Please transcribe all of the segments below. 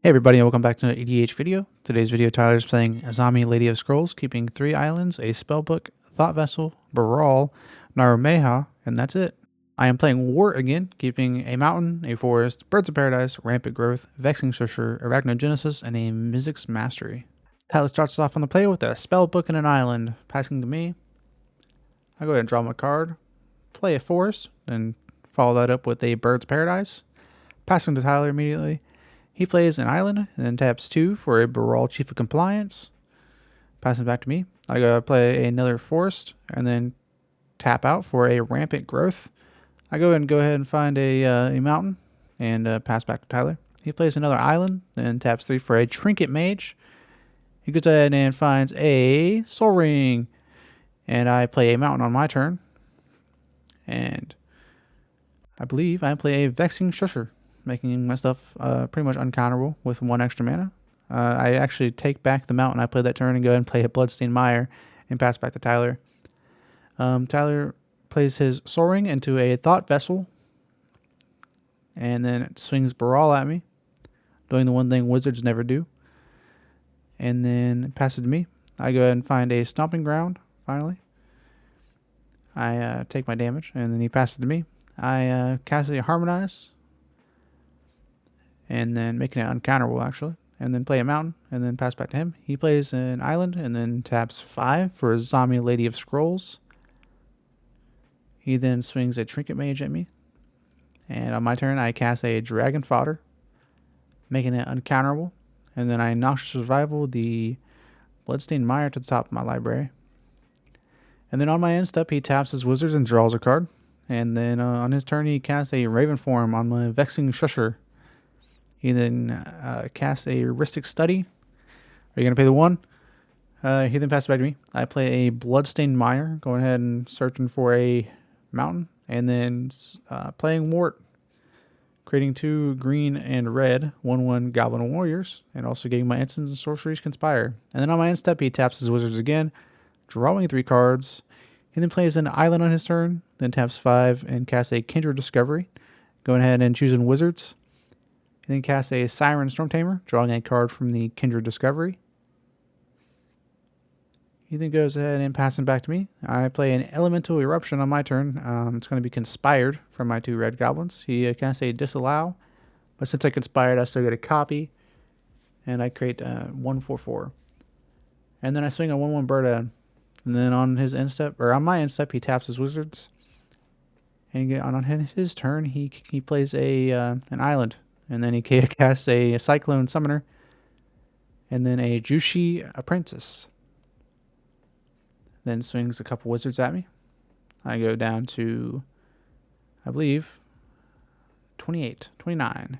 Hey everybody, and welcome back to an EDH video. Today's video, Tyler's playing Azami, Lady of Scrolls, keeping 3 islands, a spellbook, Thought Vessel, Baral, Narumeha, and that's it. I am playing Wort again, keeping a mountain, a forest, birds of paradise, rampant growth, vexing sorcerer, arachnogenesis, and a Mizzix mastery. Tyler starts off on the play with a spellbook and an island, passing to me. I go ahead and draw my card, play a forest, and follow that up with a bird's paradise, passing to Tyler immediately. He plays an island and then taps 2 for a Baral Chief of Compliance. Passing back to me. I go play another forest and then tap out for a rampant growth. I go ahead and find a mountain and pass back to Tyler. He plays another island, then taps 3 for a Trinket Mage. He goes ahead and finds a Soul Ring. And I play a mountain on my turn. And I believe I play a Vexing Sorcerer, making my stuff pretty much uncounterable with 1 extra mana. I actually take back the mountain I played that turn and go ahead and play a Bloodstained Mire and pass back to Tyler. Tyler plays his Soul Ring into a Thought Vessel and then it swings Baral at me, doing the one thing wizards never do. And then it passes to me. I go ahead and find a Stomping Ground, finally. I take my damage and then he passes to me. I cast a Harmonize, and then making it uncounterable actually, and then play a mountain, and then pass back to him. He plays an island, and then taps 5 for Azami, Lady of Scrolls. He then swings a Trinket Mage at me, and on my turn I cast a Dragon Fodder, making it uncounterable, and then I Noxious Survival the Bloodstained Mire to the top of my library. And then on my end step he taps his wizards and draws a card, and then on his turn he casts a Raven Form on my Vexing Sorcerer. He then casts a Heuristic Study. Are you going to pay the 1? He then passes back to me. I play a Bloodstained Mire, going ahead and searching for a mountain. And then playing Wort, creating 2 green and red 1/1 Goblin Warriors, and also getting my instants and sorceries Conspire. And then on my end step, he taps his wizards again, drawing 3 cards. He then plays an island on his turn, then taps 5 and casts a Kindred Discovery, going ahead and choosing wizards. He then casts a Siren Stormtamer, drawing a card from the Kindred Discovery. He then goes ahead and passes back to me. I play an Elemental Eruption on my turn. It's going to be Conspired from my 2 red goblins. He casts a Disallow, but since I Conspired, I still get a copy, and I create 1/4/4. And then I swing a 1/1 bird at him. And then on his end step, or on my end step, he taps his wizards. And on his turn, he plays an island. And then he casts a Cyclone Summoner. And then a Jushi Apprentice. Then swings a couple wizards at me. I go down to, I believe, 29.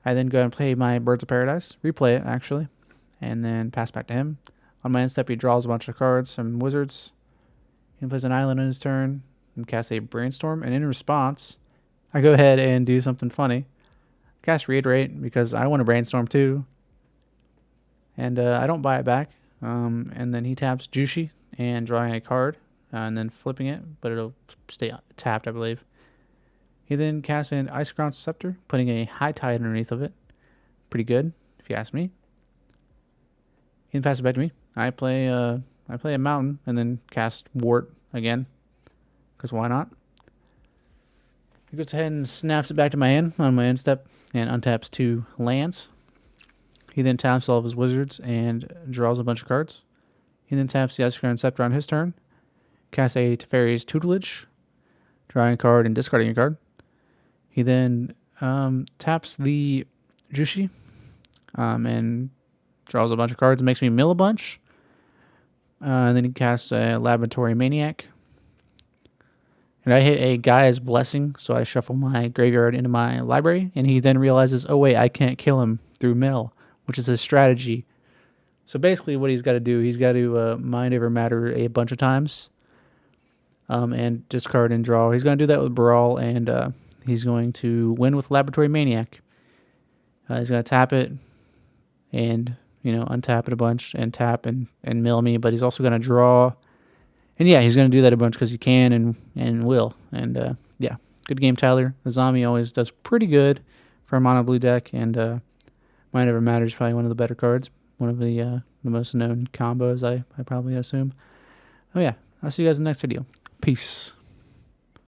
I then go and play my Birds of Paradise. Replay it, actually. And then pass back to him. On my end step, he draws a bunch of cards, some wizards. He plays an island on his turn and casts a Brainstorm. And in response, I go ahead and do something funny. Cast Reiterate because I want to Brainstorm too. And I don't buy it back. And then he taps Jushi and drawing a card and then flipping it, but it'll stay tapped, I believe. He then casts an Ice-Crown Scepter, putting a High Tide underneath of it. Pretty good, if you ask me. He then passes it back to me. I play a mountain and then cast Wort again, because why not? He goes ahead and snaps it back to my hand on my end step and untaps 2 lands. He then taps all of his wizards and draws a bunch of cards. He then taps the Ice-Crown Scepter on his turn, casts a Teferi's Tutelage, drawing a card and discarding a card. He then taps the Jushi and draws a bunch of cards and makes me mill a bunch. And then he casts a Laboratory Maniac. And I hit a Gaia's Blessing, so I shuffle my graveyard into my library, and he then realizes, oh wait, I can't kill him through mill, which is his strategy. So basically what he's got to do, he's got to Mind Over Matter a bunch of times and discard and draw. He's going to do that with Baral, and he's going to win with Laboratory Maniac. He's going to tap it and, untap it a bunch and tap and mill me, but he's also going to draw. And yeah, he's going to do that a bunch because he can and will. And yeah, good game, Tyler. Azami always does pretty good for a mono blue deck, and Mind Over Matter is probably one of the better cards. One of the most known combos, I probably assume. Oh yeah, I'll see you guys in the next video. Peace.